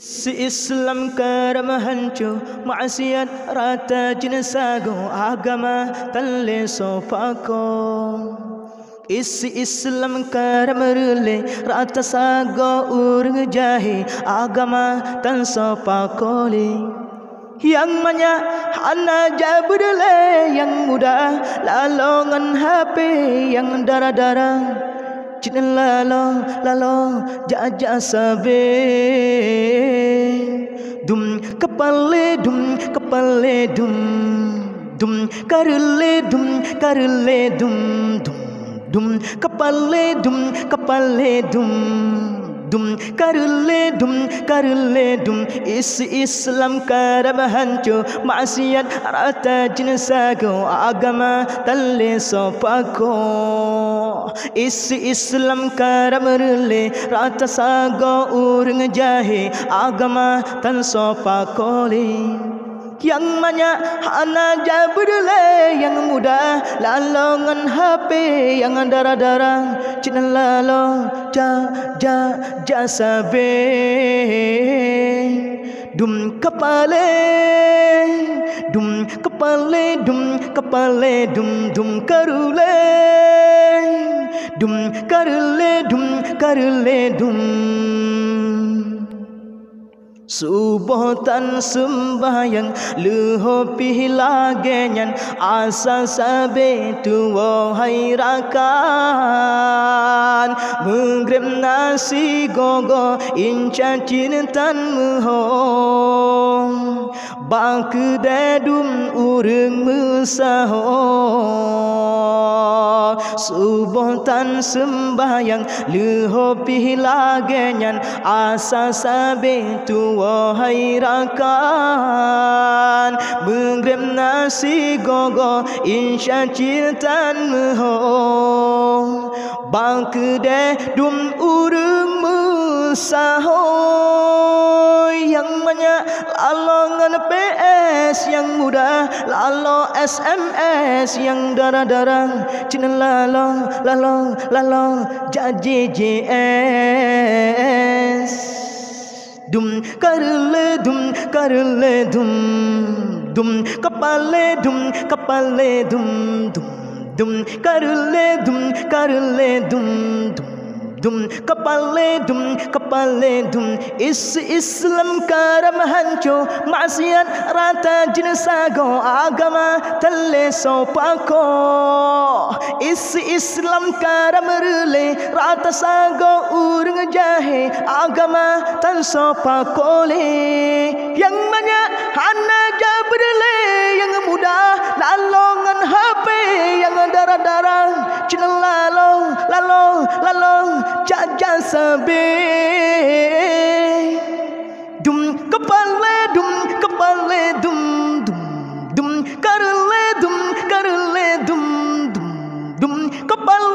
Si Islam karam hancu maksiat rata jinasago agama talle sopako. Isi Islam karam rule rata sago urung jahi agama tan sopakoli. Yang banyak hana jabudle yang muda lalongan HP yang darah-darah. Cina lalo jaja sabe dum kepale dum karle dum dum kepale dum karle dum isi Islam karam hancu maksiat rata jinasago agama talle sopako. Isi Islam karam rule rata sago urung jahe agama tan sopakoli. Yang banyak hana jabudle yang muda lalongan HP yang darah-darah cina lalo ja sabe dum kepale dum karule dum subotan sembahyang luho pihlagenyan asa sabe tuwo hairakan mengrem nasi gogo inca cintan muhong bak dedum urung musaho subotan sembahyang luho pihlagenyan asa sabe tuwo wahai rakan mengrem nasi gogo insya cintan muhong bangkede dum urung musaho yang banyak lalongan PS yang muda lalo SMS yang darah-darah cina lalo JJS dum karle dum kepale dum karle dum kepale dum isi Islam karam hancu maksiat rata jinasago agama talle sopako. Isi Islam karam rule rata sago urung jahe agama tan sopakole. Yang banyak hana jabudle yang muda lalongan HP yang darah-darah cina lalo jaja sabe dum kepale dum karle dum kepale